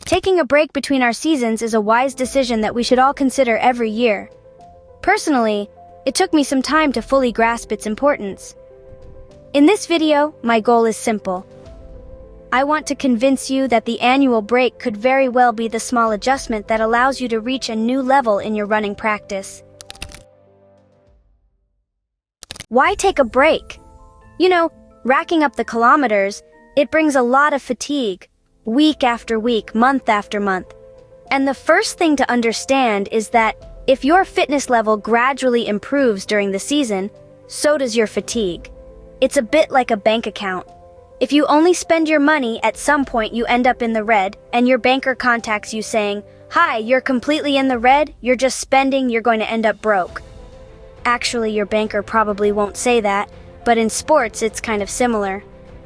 Taking a break between our seasons is a wise decision that we should all consider every year. Personally, it took me some time to fully grasp its importance. In this video, my goal is simple. I want to convince you that the annual break could very well be the small adjustment that allows you to reach a new level in your running practice. Why take a break? Racking up the kilometers, it brings a lot of fatigue, week after week, month after month. And the first thing to understand is that if your fitness level gradually improves during the season, so does your fatigue. It's a bit like a bank account. If you only spend your money, at some point you end up in the red, and your banker contacts you saying, "Hi, you're completely in the red, you're just spending, you're going to end up broke." Actually, your banker probably won't say that, but in sports it's kind of similar.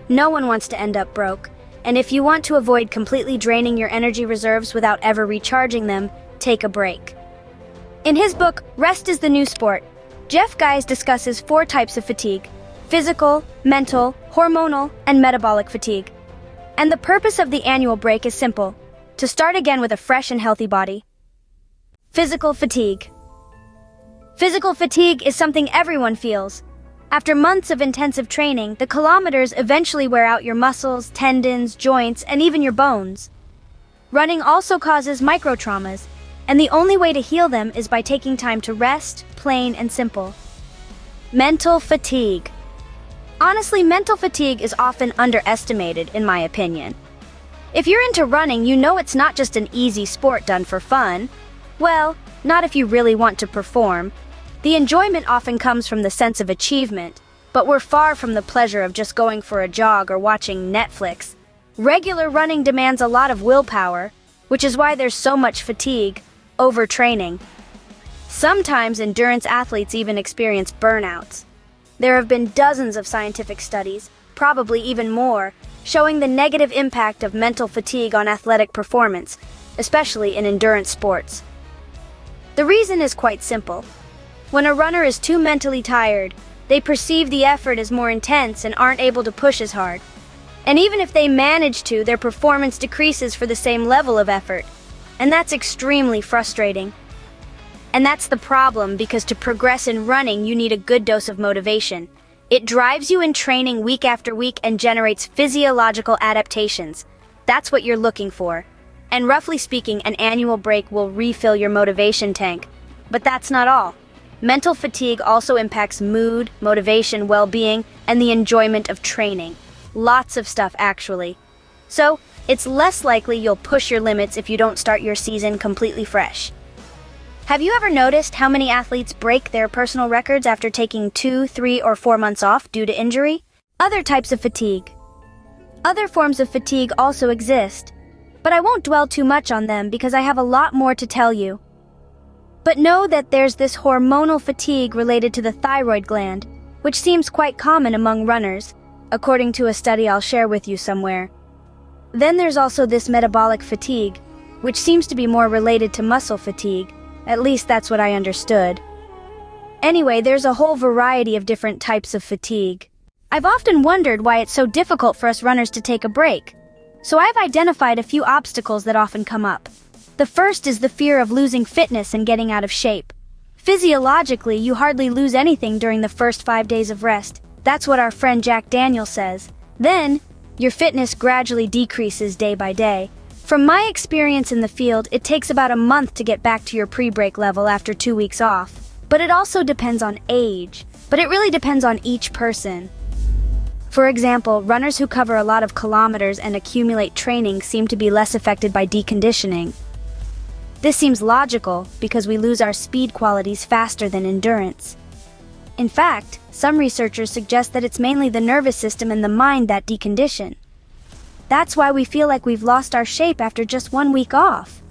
No one wants to end up broke, and if you want to avoid completely draining your energy reserves without ever recharging them, take a break. In his book, Rest is the New Sport, Jeff Guys discusses 4 types of fatigue: physical, mental, hormonal, and metabolic fatigue. And the purpose of the annual break is simple: to start again with a fresh and healthy body. Physical fatigue. Physical fatigue is something everyone feels. After months of intensive training, the kilometers eventually wear out your muscles, tendons, joints, and even your bones. Running also causes microtraumas, and the only way to heal them is by taking time to rest, plain and simple. Mental fatigue. Honestly, mental fatigue is often underestimated, in my opinion. If you're into running, you know it's not just an easy sport done for fun. Well, not if you really want to perform. The enjoyment often comes from the sense of achievement, but we're far from the pleasure of just going for a jog or watching Netflix. Regular running demands a lot of willpower, which is why there's so much fatigue, overtraining. Sometimes endurance athletes even experience burnouts. There have been dozens of scientific studies, probably even more, showing the negative impact of mental fatigue on athletic performance, especially in endurance sports. The reason is quite simple. When a runner is too mentally tired, they perceive the effort as more intense and aren't able to push as hard. And even if they manage to, their performance decreases for the same level of effort. And that's extremely frustrating. And that's the problem, because to progress in running, you need a good dose of motivation. It drives you in training week after week and generates physiological adaptations. That's what you're looking for. And roughly speaking, an annual break will refill your motivation tank. But that's not all. Mental fatigue also impacts mood, motivation, well-being, and the enjoyment of training. Lots of stuff, actually. So, it's less likely you'll push your limits if you don't start your season completely fresh. Have you ever noticed how many athletes break their personal records after taking 2, 3, or 4 months off due to injury? Other types of fatigue. Other forms of fatigue also exist, but I won't dwell too much on them because I have a lot more to tell you. But know that there's this hormonal fatigue related to the thyroid gland, which seems quite common among runners, according to a study I'll share with you somewhere. Then there's also this metabolic fatigue, which seems to be more related to muscle fatigue. At least that's what I understood. Anyway, there's a whole variety of different types of fatigue. I've often wondered why it's so difficult for us runners to take a break. So I've identified a few obstacles that often come up. The first is the fear of losing fitness and getting out of shape. Physiologically, you hardly lose anything during the first 5 days of rest. That's what our friend Jack Daniel says. Then, your fitness gradually decreases day by day. From my experience in the field, it takes about a month to get back to your pre-break level after 2 weeks off. But it also depends on age. But it really depends on each person. For example, runners who cover a lot of kilometers and accumulate training seem to be less affected by deconditioning. This seems logical because we lose our speed qualities faster than endurance. In fact, some researchers suggest that it's mainly the nervous system and the mind that decondition. That's why we feel like we've lost our shape after just 1 week off.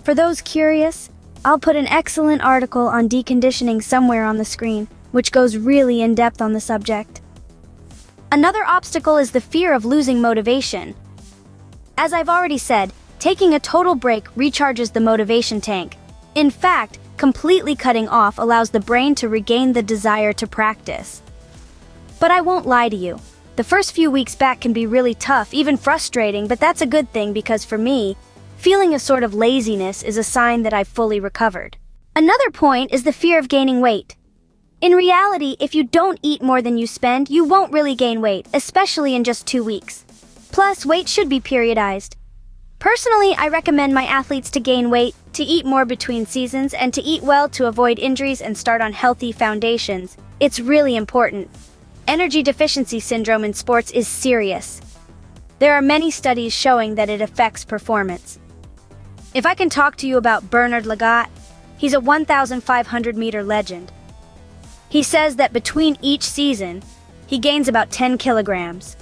For those curious, I'll put an excellent article on deconditioning somewhere on the screen, which goes really in depth on the subject. Another obstacle is the fear of losing motivation. As I've already said, taking a total break recharges the motivation tank. In fact, completely cutting off allows the brain to regain the desire to practice. But I won't lie to you. The first few weeks back can be really tough, even frustrating, but that's a good thing because for me, feeling a sort of laziness is a sign that I've fully recovered. Another point is the fear of gaining weight. In reality, if you don't eat more than you spend, you won't really gain weight, especially in just 2 weeks. Plus, weight should be periodized. Personally, I recommend my athletes to gain weight, to eat more between seasons, and to eat well to avoid injuries and start on healthy foundations. It's really important. Energy deficiency syndrome in sports is serious. There are many studies showing that it affects performance. If I can talk to you about Bernard Lagat, he's a 1,500-meter legend. He says that between each season, he gains about 10 kilograms.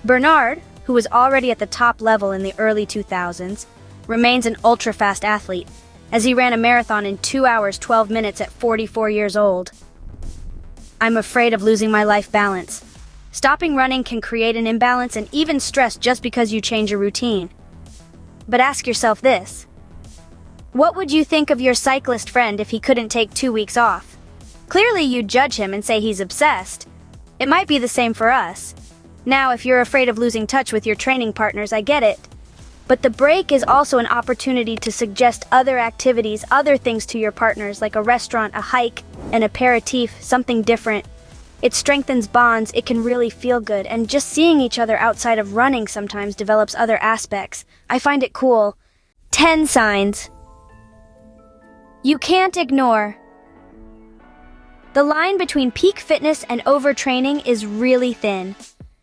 Bernard, who was already at the top level in the early 2000s, remains an ultra-fast athlete, as he ran a marathon in 2 hours 12 minutes at 44 years old. I'm afraid of losing my life balance. Stopping running can create an imbalance and even stress just because you change your routine. But ask yourself this. What would you think of your cyclist friend if he couldn't take 2 weeks off? Clearly you'd judge him and say he's obsessed. It might be the same for us. Now, if you're afraid of losing touch with your training partners, I get it. But the break is also an opportunity to suggest other activities, other things to your partners, like a restaurant, a hike, an aperitif, something different. It strengthens bonds, it can really feel good, and just seeing each other outside of running sometimes develops other aspects. I find it cool. 10 signs you can't ignore. The line between peak fitness and overtraining is really thin.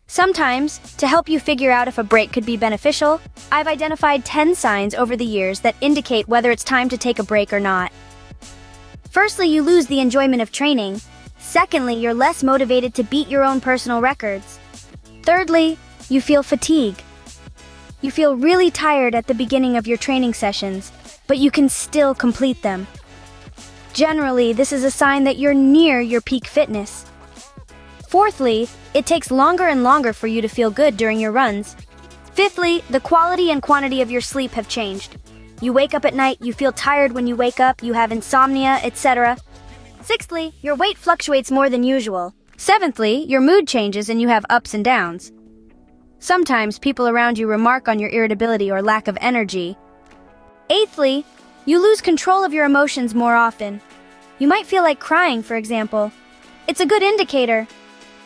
Sometimes, to help you figure out if a break could be beneficial, I've identified 10 signs over the years that indicate whether it's time to take a break or not. Firstly, you lose the enjoyment of training. Secondly, you're less motivated to beat your own personal records. Thirdly, you feel fatigue. You feel really tired at the beginning of your training sessions, but you can still complete them. Generally, this is a sign that you're near your peak fitness. Fourthly, it takes longer and longer for you to feel good during your runs. Fifthly, the quality and quantity of your sleep have changed. You wake up at night, you feel tired when you wake up, you have insomnia, etc. Sixthly, your weight fluctuates more than usual. Seventhly, your mood changes and you have ups and downs. Sometimes people around you remark on your irritability or lack of energy. Eighthly, you lose control of your emotions more often. You might feel like crying, for example. It's a good indicator.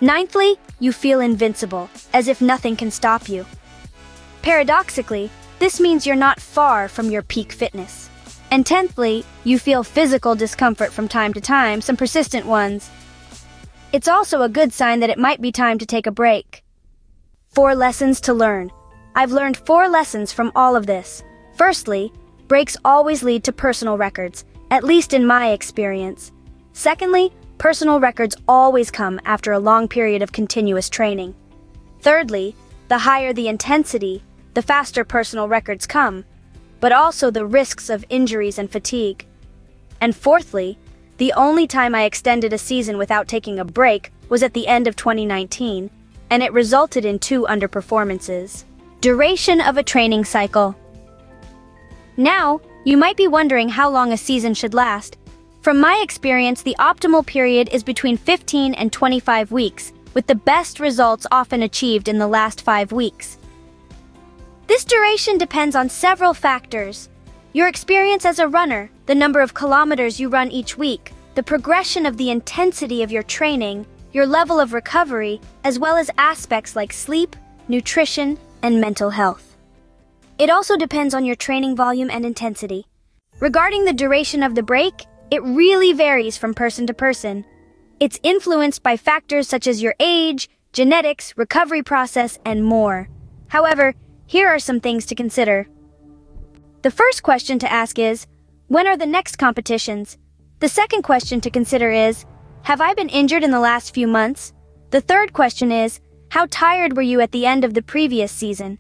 Ninthly, you feel invincible, as if nothing can stop you. Paradoxically, this means you're not far from your peak fitness. And tenthly, you feel physical discomfort from time to time, some persistent ones. It's also a good sign that it might be time to take a break. 4 lessons to learn. I've learned 4 lessons from all of this. Firstly, breaks always lead to personal records, at least in my experience. Secondly, personal records always come after a long period of continuous training. Thirdly, the higher the intensity, the faster personal records come, but also the risks of injuries and fatigue. And fourthly, the only time I extended a season without taking a break was at the end of 2019, and it resulted in 2 underperformances. Duration of a training cycle. Now, you might be wondering how long a season should last. From my experience, the optimal period is between 15 and 25 weeks, with the best results often achieved in the last 5 weeks. This duration depends on several factors: your experience as a runner, the number of kilometers you run each week, the progression of the intensity of your training, your level of recovery, as well as aspects like sleep, nutrition, and mental health. It also depends on your training volume and intensity. Regarding the duration of the break, it really varies from person to person. It's influenced by factors such as your age, genetics, recovery process, and more. However, here are some things to consider. The first question to ask is, when are the next competitions? The second question to consider is, have I been injured in the last few months? The third question is, how tired were you at the end of the previous season?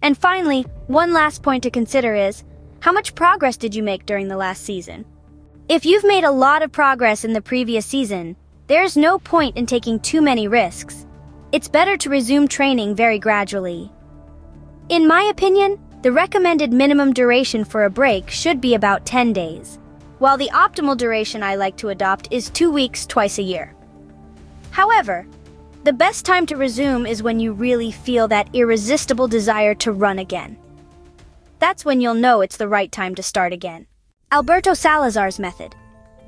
And finally, one last point to consider is, how much progress did you make during the last season? If you've made a lot of progress in the previous season, there's no point in taking too many risks. It's better to resume training very gradually. In my opinion, the recommended minimum duration for a break should be about 10 days, while the optimal duration I like to adopt is 2 weeks twice a year. However, The best time to resume is when you really feel that irresistible desire to run again. That's when you'll know it's the right time to start again. Alberto Salazar's method.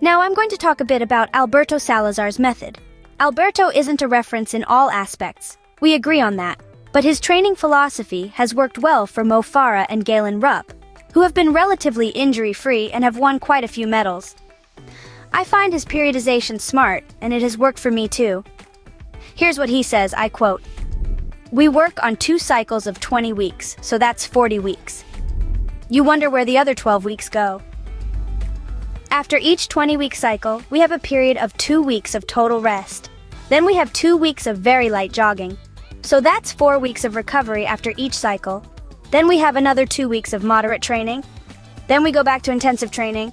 Now I'm going to talk a bit about Alberto Salazar's method. Alberto isn't a reference in all aspects. We agree on that. But his training philosophy has worked well for Mo Farah and Galen Rupp, who have been relatively injury-free and have won quite a few medals. I find his periodization smart, and it has worked for me too. Here's what he says, I quote, "We work on 2 cycles of 20 weeks, so that's 40 weeks. You wonder where the other 12 weeks go. After each 20-week cycle, we have a period of 2 weeks of total rest. Then we have 2 weeks of very light jogging. So that's 4 weeks of recovery after each cycle. Then we have another 2 weeks of moderate training. Then we go back to intensive training.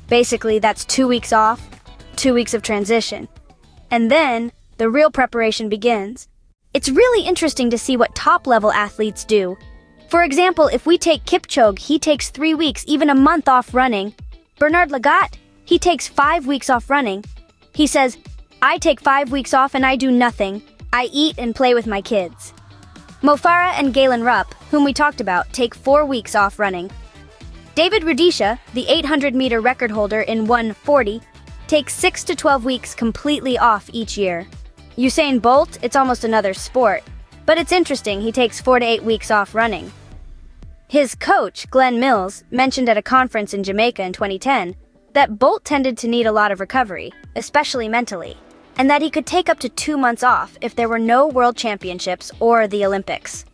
Basically, that's 2 weeks off, 2 weeks of transition. And then the real preparation begins. It's really interesting to see what top-level athletes do. For example, if we take Kipchoge, he takes 3 weeks, even a month off running. Bernard Lagat, he takes 5 weeks off running. He says, I take 5 weeks off and I do nothing. I eat and play with my kids. Mo Farah and Galen Rupp, whom we talked about, take 4 weeks off running. David Rudisha, the 800-meter record holder in 1:40, takes 6 to 12 weeks completely off each year. Usain Bolt, it's almost another sport, but it's interesting, he takes 4 to 8 weeks off running. His coach, Glenn Mills, mentioned at a conference in Jamaica in 2010 that Bolt tended to need a lot of recovery, especially mentally, and that he could take up to 2 months off if there were no World Championships or the Olympics.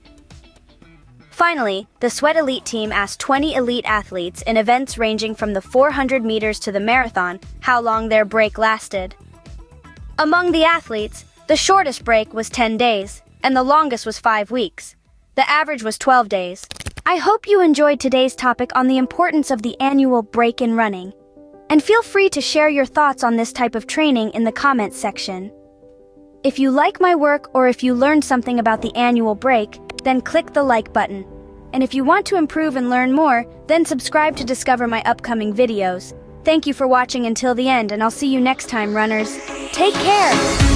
Finally, the Sweat Elite team asked 20 elite athletes in events ranging from the 400 meters to the marathon how long their break lasted. Among the athletes, the shortest break was 10 days, and the longest was 5 weeks. The average was 12 days. I hope you enjoyed today's topic on the importance of the annual break in running. And feel free to share your thoughts on this type of training in the comments section. If you like my work or if you learned something about the annual break, then click the like button. And if you want to improve and learn more, then subscribe to discover my upcoming videos. Thank you for watching until the end, and I'll see you next time, runners. Take care!